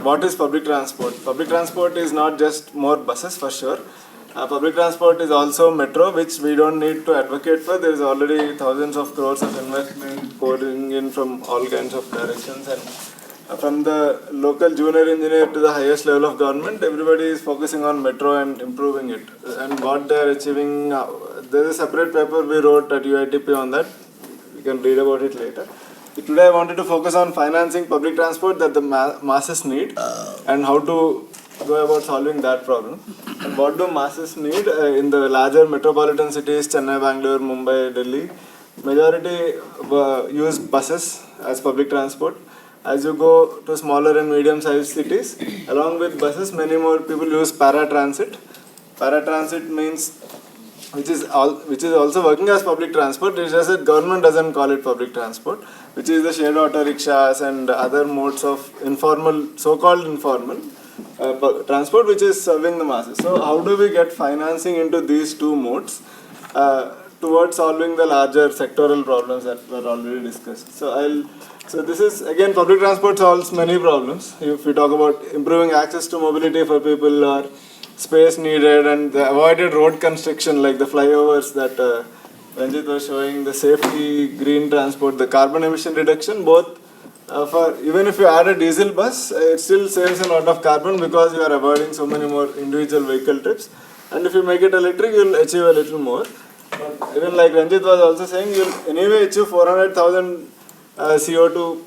what is public transport? Public transport is not just more buses for sure. Public transport is also metro, which we don't need to advocate for. There is already thousands of crores of investment pouring in from all kinds of directions, and from the local junior engineer to the highest level of government, everybody is focusing on metro and improving it. And what they are achieving, there is a separate paper we wrote at UITP on that. You can read about it later. Today I wanted to focus on financing public transport that the masses need and how to go about solving that problem. And what do masses need in the larger metropolitan cities, Chennai, Bangalore, Mumbai, Delhi? Majority use buses as public transport. As you go to smaller and medium-sized cities, along with buses, many more people use paratransit. Paratransit means which is also working as public transport. It's just that government doesn't call it public transport, which is the shared auto rickshaws and other modes of informal, so-called informal transport, which is serving the masses. So how do we get financing into these two modes towards solving the larger sectoral problems that were already discussed? So this is, again, public transport solves many problems. If we talk about improving access to mobility for people, or space needed, and the avoided road construction like the flyovers that Ranjit was showing, the safety, green transport, the carbon emission reduction, both for even if you add a diesel bus, it still saves a lot of carbon because you are avoiding so many more individual vehicle trips. And if you make it electric, you will achieve a little more. But even like Ranjit was also saying, you will anyway achieve 400,000 CO2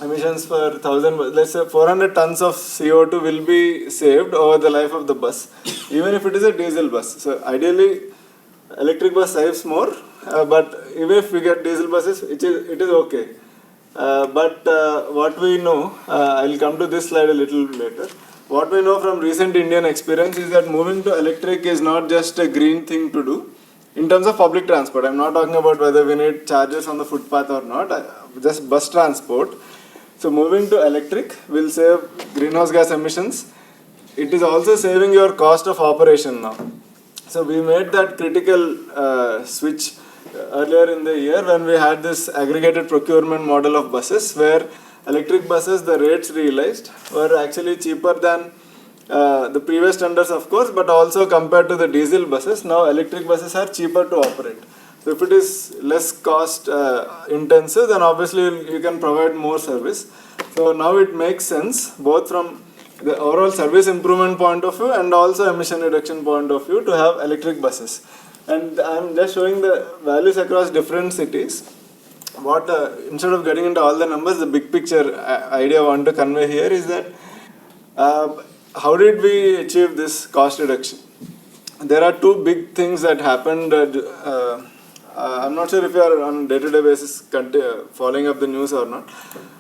emissions per 1,000, let's say 400 tons of CO2 will be saved over the life of the bus, even if it is a diesel bus. So ideally, electric bus saves more, but even if we get diesel buses, it is okay. But what we know, I'll come to this slide a little later. What we know from recent Indian experience is that moving to electric is not just a green thing to do. In terms of public transport, I'm not talking about whether we need chargers on the footpath or not, just bus transport. So moving to electric will save greenhouse gas emissions. It is also saving your cost of operation now. So we made that critical switch earlier in the year when we had this aggregated procurement model of buses, where electric buses, the rates realized were actually cheaper than the previous tenders, of course, but also compared to the diesel buses, now electric buses are cheaper to operate. So if it is less cost intensive, then obviously you can provide more service. So now it makes sense both from the overall service improvement point of view and also emission reduction point of view to have electric buses. And I'm just showing the values across different cities. What instead of getting into all the numbers, the big picture idea I want to convey here is that how did we achieve this cost reduction? There are two big things that happened. I'm not sure if you are on a day-to-day basis following up the news or not.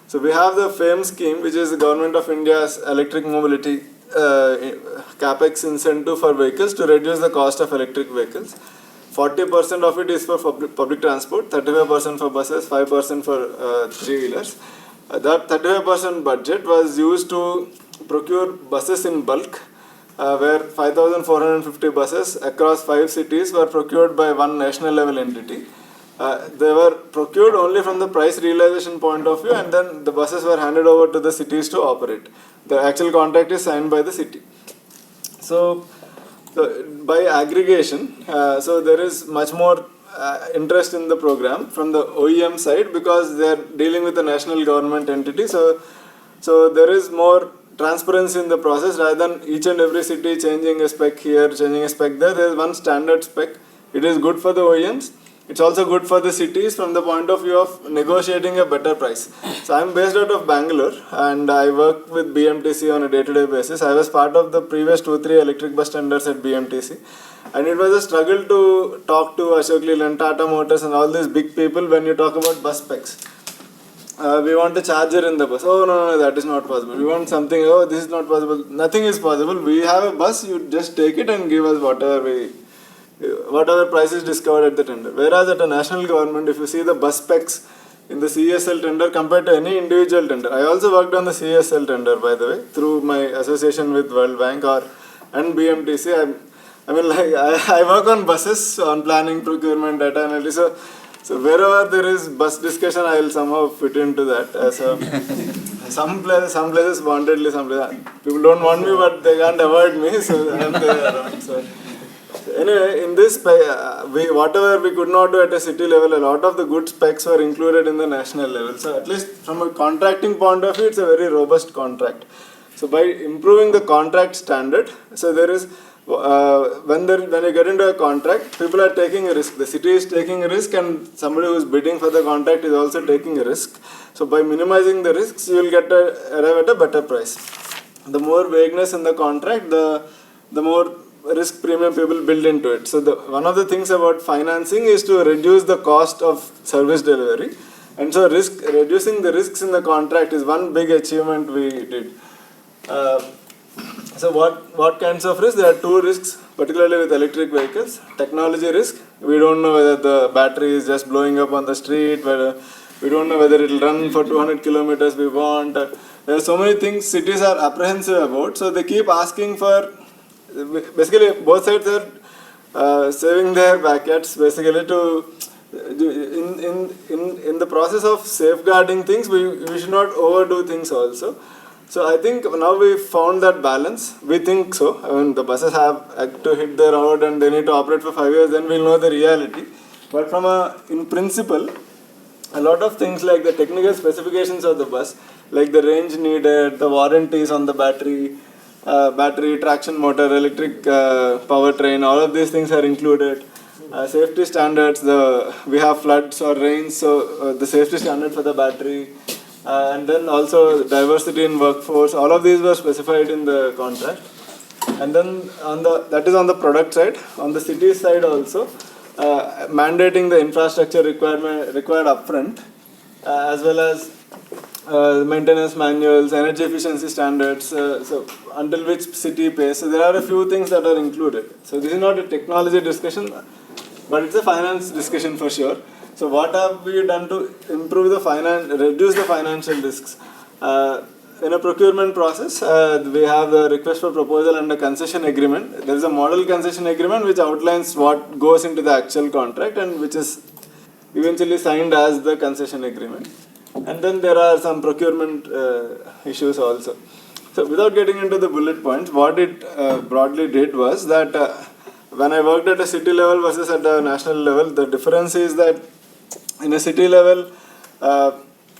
So we have the FAME scheme, which is the Government of India's electric mobility capex incentive for vehicles to reduce the cost of electric vehicles. 40% of it is for public transport, 35% for buses, 5% for three-wheelers. That 35% budget was used to procure buses in bulk, where 5,450 buses across 5 cities were procured by one national level entity. They were procured only from the price realization point of view, and then the buses were handed over to the cities to operate. The actual contract is signed by the city. So by aggregation, so there is much more interest in the program from the OEM side because they are dealing with a national government entity. So there is more transparency in the process rather than each and every city changing a spec here, changing a spec there. There is one standard spec. It is good for the OEMs. It's also good for the cities from the point of view of negotiating a better price. So I'm based out of Bangalore and I work with BMTC on a day-to-day basis. I was part of the previous 2-3 electric bus tenders at BMTC. And it was a struggle to talk to Ashok Leyland, Tata Motors and all these big people when you talk about bus specs. We want a charger in the bus. Oh, no, that is not possible. We want something, oh, this is not possible. Nothing is possible. We have a bus, you just take it and give us whatever price is discovered at the tender. Whereas at a national government, if you see the bus specs in the CESL tender compared to any individual tender. I also worked on the CESL tender, by the way, through my association with World Bank and BMTC. I work on buses, on planning, procurement, data analysis. So So wherever there is bus discussion, I will somehow fit into that. So some places wantedly, some places people don't want me, but they can't avoid me, so I am there around. So anyway, in this, whatever we could not do at a city level, a lot of the good specs were included in the national level. So at least from a contracting point of view, it's a very robust contract. So by improving the contract standard, so there is when you get into a contract, people are taking a risk. The city is taking a risk, and somebody who is bidding for the contract is also taking a risk. So by minimizing the risks, you will arrive at a better price. The more vagueness in the contract, the more risk premium people build into it. So one of the things about financing is to reduce the cost of service delivery, and so reducing the risks in the contract is one big achievement we did. So what kinds of risks? There are two risks, particularly with electric vehicles. Technology risk. We don't know whether the battery is just blowing up on the street, we don't know whether it will run for 200 kilometers we want. There are so many things cities are apprehensive about, so they keep asking for, basically both sides are saving their backyards basically to, in the process of safeguarding things, we should not overdo things also. So I think now we found that balance. We think so. When the buses have to hit the road and they need to operate for 5 years, then we'll know the reality. But in principle, a lot of things like the technical specifications of the bus, like the range needed, the warranties on the battery, traction motor, electric powertrain, all of these things are included. Safety standards, we have floods or rains, so the safety standard for the battery. And then also diversity in workforce, all of these were specified in the contract. And then that is on the product side. On the city side also, mandating the infrastructure required upfront, as well as maintenance manuals, energy efficiency standards, so until which city pays. So there are a few things that are included. So this is not a technology discussion, but it's a finance discussion for sure. So what have we done to improve reduce the financial risks? In a procurement process, we have the request for proposal and a concession agreement. There is a model concession agreement which outlines what goes into the actual contract and which is eventually signed as the concession agreement. And then there are some procurement issues also. So without getting into the bullet points, what it broadly did was that when I worked at a city level versus at a national level, the difference is that in a city level,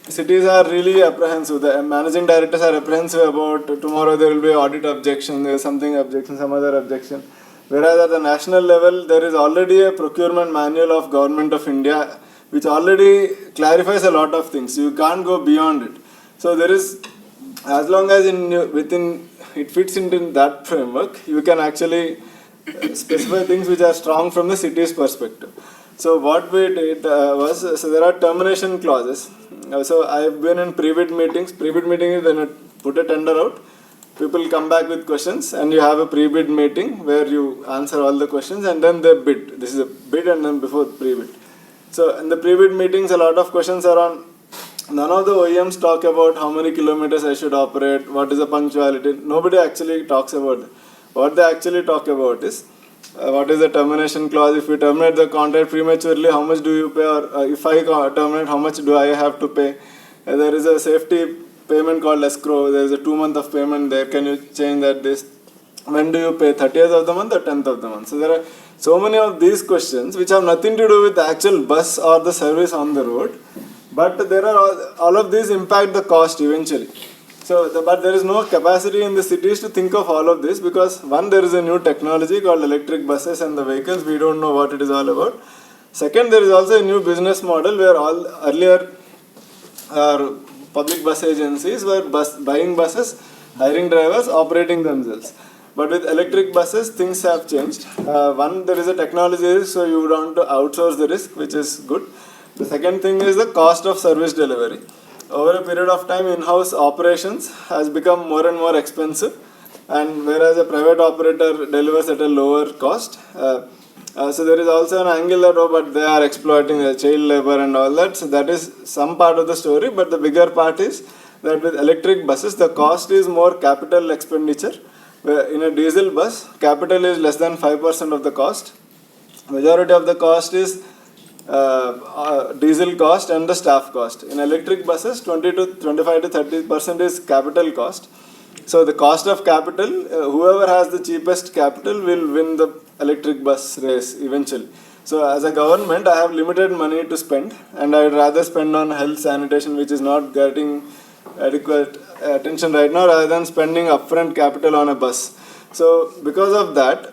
cities are really apprehensive. The managing directors are apprehensive about tomorrow there will be audit objection, there is something objection, some other objection. Whereas at the national level, there is already a procurement manual of Government of India which already clarifies a lot of things. You can't go beyond it. So there is, as long as it fits into that framework, you can actually specify things which are strong from the city's perspective. So what we did was, so there are termination clauses. So I have been in pre-bid meetings. Pre-bid meeting is when you put a tender out, people come back with questions and you have a pre-bid meeting where you answer all the questions and then they bid. This is a bid and then before pre-bid. So in the pre-bid meetings, a lot of questions are on, none of the OEMs talk about how many kilometers I should operate, what is the punctuality. Nobody actually talks about it. What they actually talk about is, what is the termination clause? If you terminate the contract prematurely, how much do you pay? Or if I terminate, how much do I have to pay? There is a safety payment called escrow. There is a 2 month of payment there. Can you change that? When do you pay? 30th of the month or 10th of the month? So there are so many of these questions which have nothing to do with the actual bus or the service on the road. But there are all of these impact the cost eventually. So, but there is no capacity in the cities to think of all of this because one, there is a new technology called electric buses and the vehicles, we don't know what it is all about. Second, there is also a new business model where earlier public bus agencies were buying buses, hiring drivers, operating themselves. But with electric buses, things have changed. One, there is a technology risk, so you don't want to outsource the risk, which is good. The second thing is the cost of service delivery. Over a period of time, in-house operations has become more and more expensive, and whereas a private operator delivers at a lower cost. So there is also an angle that, but they are exploiting the child labor and all that. So that is some part of the story, but the bigger part is that with electric buses, the cost is more capital expenditure. Where in a diesel bus, capital is less than 5% of the cost. Majority of the cost is diesel cost and the staff cost. In electric buses, 20 to 25 to 30% is capital cost. So the cost of capital, whoever has the cheapest capital will win the electric bus race eventually. So as a government, I have limited money to spend, and I would rather spend on health sanitation, which is not getting adequate attention right now, rather than spending upfront capital on a bus. So because of that,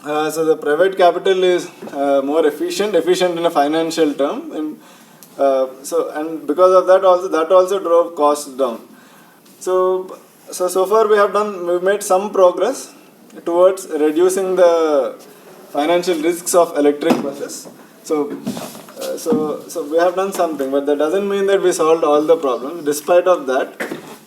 so the private capital is more efficient in a financial term, and because of that also drove costs down. So far we've made some progress towards reducing the financial risks of electric buses. So we have done something, but that doesn't mean that we solved all the problems. Despite of that,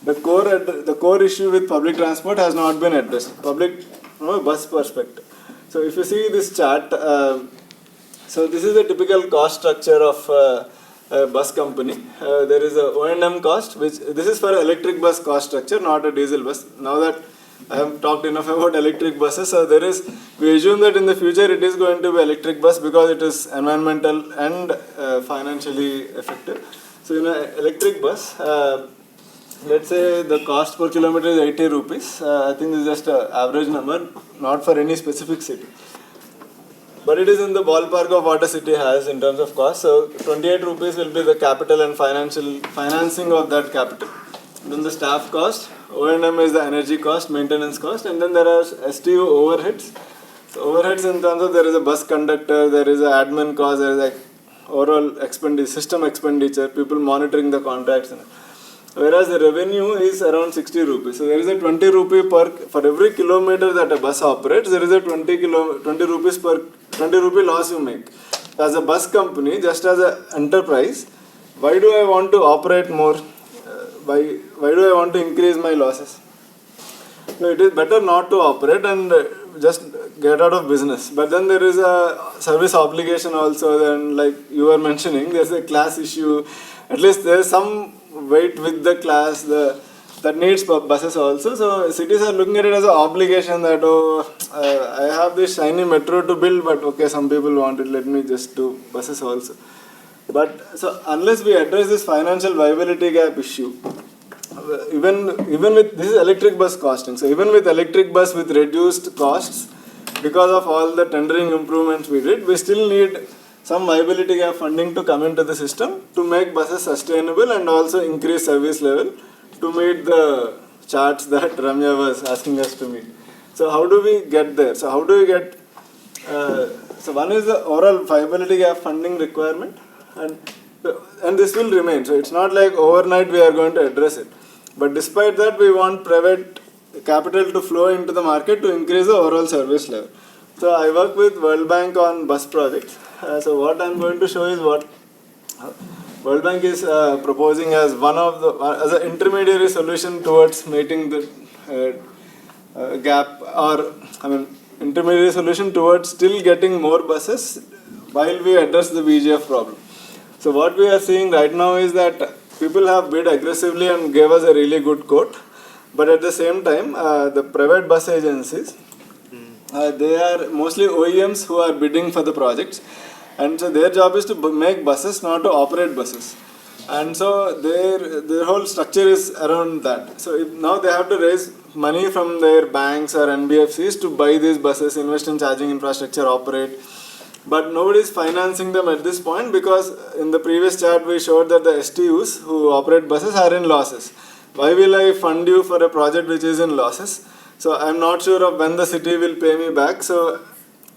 the core issue with public transport has not been addressed. From a bus perspective. So if you see this chart, so this is the typical cost structure of a bus company. There is a O&M cost, which this is for electric bus cost structure, not a diesel bus. Now that I have talked enough about electric buses, so we assume that in the future it is going to be electric bus because it is environmental and financially effective. So in an electric bus, let's say the cost per kilometer is 80 rupees. I think this is just an average number, not for any specific city. But it is in the ballpark of what a city has in terms of cost. So 28 rupees will be the capital and financing of that capital. Then the staff cost, O&M is the energy cost, maintenance cost, and then there are STU overheads. So overheads in terms of there is a bus conductor, there is an admin cost, there is a overall system expenditure, people monitoring the contracts. Whereas the revenue is around 60 rupees. So there is a 20 rupee for every kilometer that a bus operates, there is a 20 rupee loss you make. As a bus company, just as an enterprise, why do I want to operate more? Why do I want to increase my losses? So it is better not to operate and just get out of business. But then there is a service obligation also. Then, like you were mentioning, there's a class issue. At least there's some weight with the class that needs buses also. So cities are looking at it as an obligation that I have this shiny metro to build, but okay, some people want it. Let me just do buses also. But so unless we address this financial viability gap issue, even with this is electric bus costing. So even with electric bus with reduced costs, because of all the tendering improvements we did, we still need some viability gap funding to come into the system to make buses sustainable and also increase service level to meet the charts that Ramya was asking us to meet. So how do we get there? So how do we get? So one is the overall viability gap funding requirement. And this will remain. So it's not like overnight we are going to address it. But despite that, we want private capital to flow into the market to increase the overall service level. So I work with World Bank on bus projects. So what I'm going to show is what World Bank is proposing as as an intermediary solution towards meeting the gap, intermediary solution towards still getting more buses while we address the VGF problem. So what we are seeing right now is that people have bid aggressively and gave us a really good quote, but at the same time, the private bus agencies, they are mostly OEMs who are bidding for the projects, and so their job is to make buses, not to operate buses. And so their whole structure is around that. So now they have to raise money from their banks or NBFCs to buy these buses, invest in charging infrastructure, operate. But nobody is financing them at this point because in the previous chart we showed that the STUs who operate buses are in losses. Why will I fund you for a project which is in losses? So I'm not sure of when the city will pay me back. So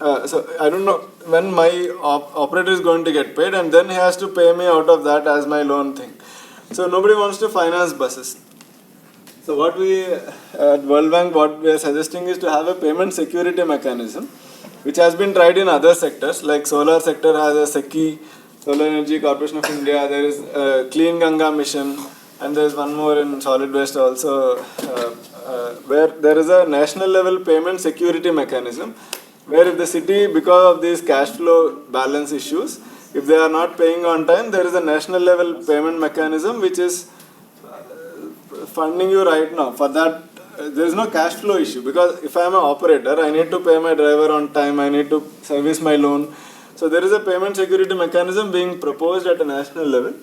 I don't know when my operator is going to get paid, and then he has to pay me out of that as my loan thing. So nobody wants to finance buses. So what we at World Bank, what we are suggesting is to have a payment security mechanism, which has been tried in other sectors, like solar sector has a SECI, Solar Energy Corporation of India, there is a Clean Ganga mission, and there is one more in solid waste also, where there is a national level payment security mechanism, where if the city, because of these cash flow balance issues, if they are not paying on time, there is a national level payment mechanism which is funding you right now. For that, there is no cash flow issue, because if I am an operator, I need to pay my driver on time, I need to service my loan. So there is a payment security mechanism being proposed at a national level.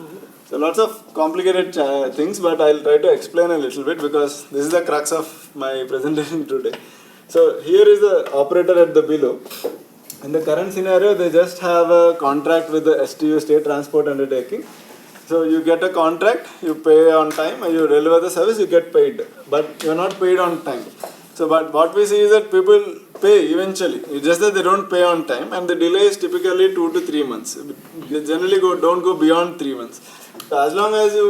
So lots of complicated things, but I'll try to explain a little bit because this is the crux of my presentation today. So here is the operator at the below. In the current scenario, they just have a contract with the STU, State Transport Undertaking. So you get a contract, you pay on time, and you deliver the service, you get paid. But you're not paid on time. So but what we see is that people pay eventually. It's just that they don't pay on time, and the delay is typically 2 to 3 months. They generally don't go beyond 3 months. So as long as you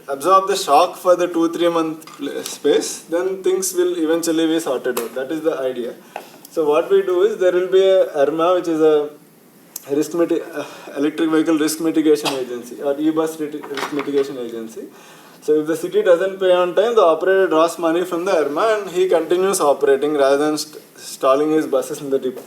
absorb the shock for the 2-3 month space, then things will eventually be sorted out. That is the idea. So what we do is there will be a IRMA, which is a electric vehicle risk mitigation agency, or e-bus risk mitigation agency. So if the city doesn't pay on time, the operator draws money from the IRMA and he continues operating rather than stalling his buses in the depot.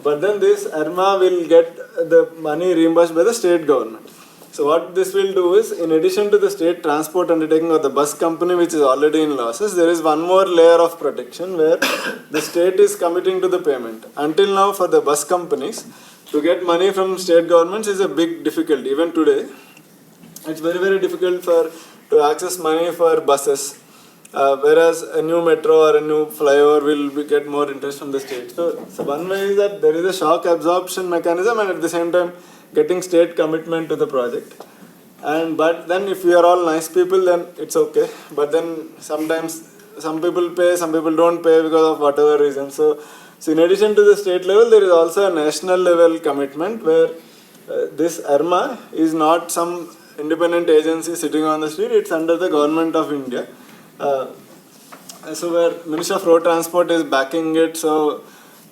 But then this IRMA will get the money reimbursed by the state government. So what this will do is, in addition to the state transport undertaking or the bus company which is already in losses, there is one more layer of protection where the state is committing to the payment. Until now, for the bus companies, to get money from state governments is a big difficulty. Even today, it's very, very difficult to access money for buses. Whereas a new metro or a new flyover will get more interest from the state. So one way is that there is a shock absorption mechanism, and at the same time getting state commitment to the project. But then if you are all nice people, then it's okay. But then sometimes some people pay, some people don't pay because of whatever reason. So in addition to the state level, there is also a national level commitment where this IRMA is not some independent agency sitting on the street. It's under the government of India. So where Ministry of Road Transport is backing it, so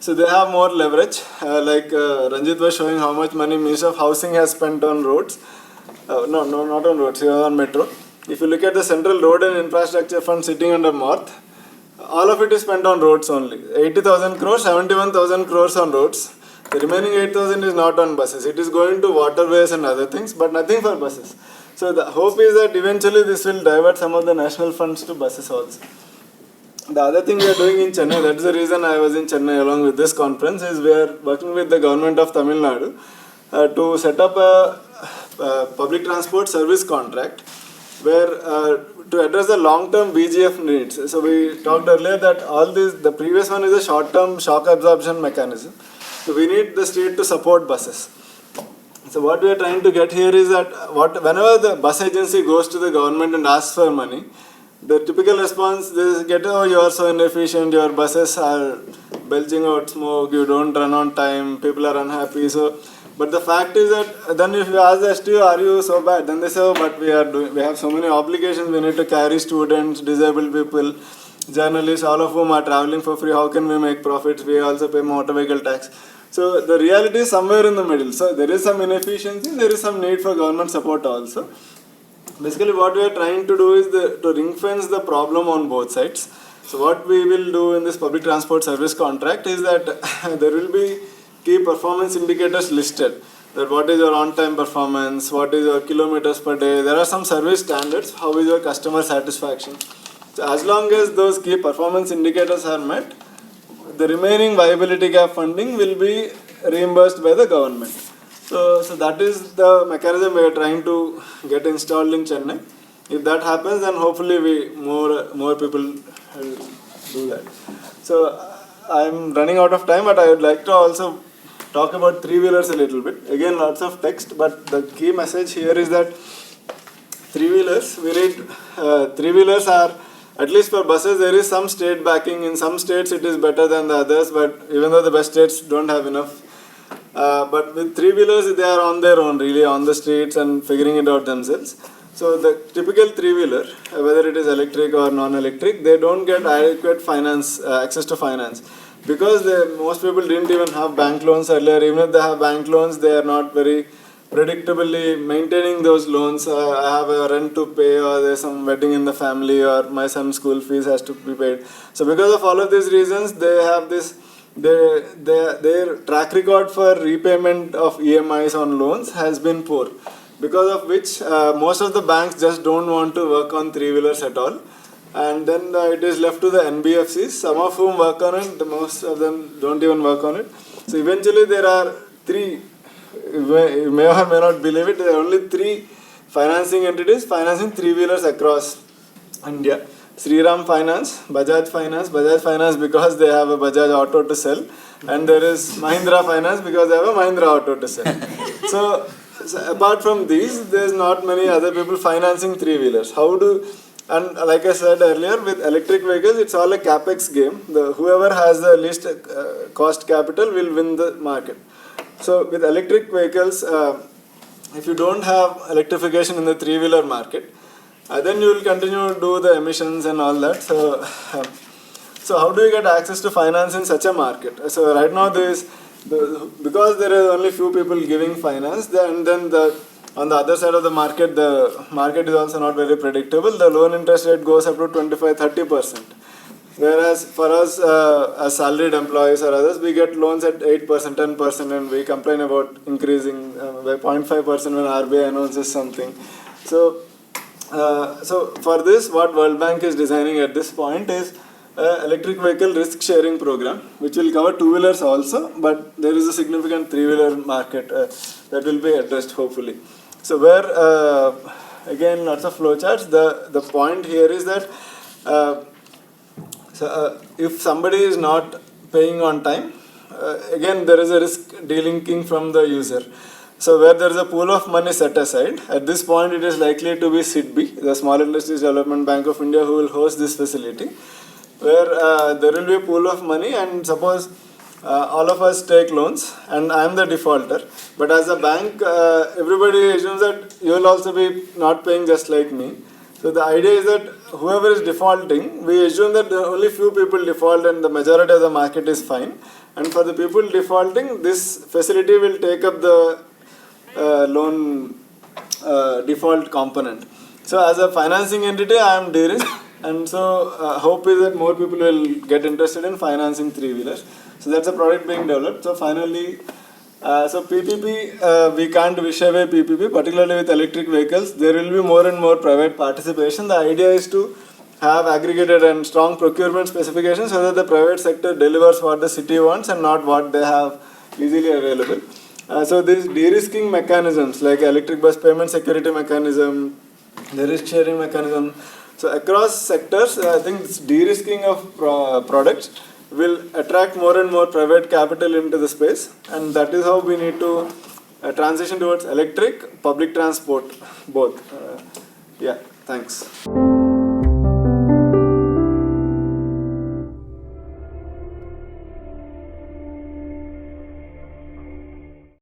they have more leverage. Like Ranjit was showing how much money Ministry of Housing has spent on roads. No, not on roads, on metro. If you look at the Central Road and Infrastructure Fund sitting under MORTH, all of it is spent on roads only. 80,000 crores, 71,000 crores on roads. The remaining 8,000 is not on buses. It is going to waterways and other things, but nothing for buses. So the hope is that eventually this will divert some of the national funds to buses also. The other thing we are doing in Chennai, that's the reason I was in Chennai along with this conference, is we are working with the government of Tamil Nadu to set up a public transport service contract where to address the long-term VGF needs. So we talked earlier that the previous one is a short-term shock absorption mechanism. So we need the state to support buses. So what we are trying to get here is that whenever the bus agency goes to the government and asks for money, the typical response they get, oh, you are so inefficient, your buses are belching out smoke, you don't run on time, people are unhappy. But the fact is that then if you ask the STU, are you so bad? Then they say, oh, but we have so many obligations, we need to carry students, disabled people, journalists, all of whom are traveling for free, how can we make profits? We also pay motor vehicle tax. So the reality is somewhere in the middle. So there is some inefficiency, there is some need for government support also. Basically what we are trying to do is to ring fence the problem on both sides. So what we will do in this public transport service contract is that there will be key performance indicators listed. That what is your on-time performance, what is your kilometers per day. There are some service standards, how is your customer satisfaction. So as long as those key performance indicators are met, the remaining viability gap funding will be reimbursed by the government. So that is the mechanism we are trying to get installed in Chennai. If that happens, then hopefully more people will do that. So I'm running out of time, but I would like to also talk about three-wheelers a little bit. Again, lots of text, but the key message here is that three-wheelers are, at least for buses, there is some state backing. In some states it is better than the others, but even though the best states don't have enough. But with three-wheelers, they are on their own, really, on the streets and figuring it out themselves. So the typical three-wheeler, whether it is electric or non-electric, they don't get adequate access to finance. Because most people didn't even have bank loans earlier. Even if they have bank loans, they are not very predictably maintaining those loans. I have a rent to pay, or there's some wedding in the family, or my son's school fees has to be paid. So because of all of these reasons, they have their track record for repayment of EMIs on loans has been poor. Because of which most of the banks just don't want to work on three-wheelers at all. And then it is left to the NBFCs, some of whom work on it, most of them don't even work on it. So eventually there are three, you may or may not believe it, there are only three financing entities financing three-wheelers across India. Sriram Finance, Bajaj Finance because they have a Bajaj auto to sell, and there is Mahindra Finance because they have a Mahindra auto to sell. So apart from these, there's not many other people financing three-wheelers. And like I said earlier, with electric vehicles, it's all a capex game. Whoever has the least cost capital will win the market. So with electric vehicles, if you don't have electrification in the three-wheeler market, then you will continue to do the emissions and all that. So how do you get access to finance in such a market? So right now because there are only few people giving finance, and then on the other side of the market is also not very predictable. The loan interest rate goes up to 25-30%. Whereas for us as salaried employees or others, we get loans at 8%, 10%, and we complain about increasing by 0.5% when RBI announces something. So for this, what World Bank is designing at this point is electric vehicle risk sharing program, which will cover two-wheelers also, but there is a significant three-wheeler market that will be addressed hopefully. So where again lots of flowcharts. The point here is that if somebody is not paying on time, again there is a risk delinking from the user. So where there is a pool of money set aside, at this point it is likely to be SIDBI, the Small Industries Development Bank of India, who will host this facility, where there will be a pool of money, and suppose all of us take loans and I am the defaulter, but as a bank everybody assumes that you will also be not paying just like me. So the idea is that whoever is defaulting, we assume that only few people default and the majority of the market is fine, and for the people defaulting, this facility will take up the loan default component. So as a financing entity, I am de-risked, and so hope is that more people will get interested in financing three-wheelers. So that's a product being developed. So finally, so PPP, we can't wish away PPP, particularly with electric vehicles. There will be more and more private participation. The idea is to have aggregated and strong procurement specifications so that the private sector delivers what the city wants and not what they have easily available. So these de-risking mechanisms like electric bus payment security mechanism, the risk sharing mechanism. So across sectors, I think this de-risking of products will attract more and more private capital into the space, and that is how we need to transition towards electric, public transport, both. Yeah, thanks.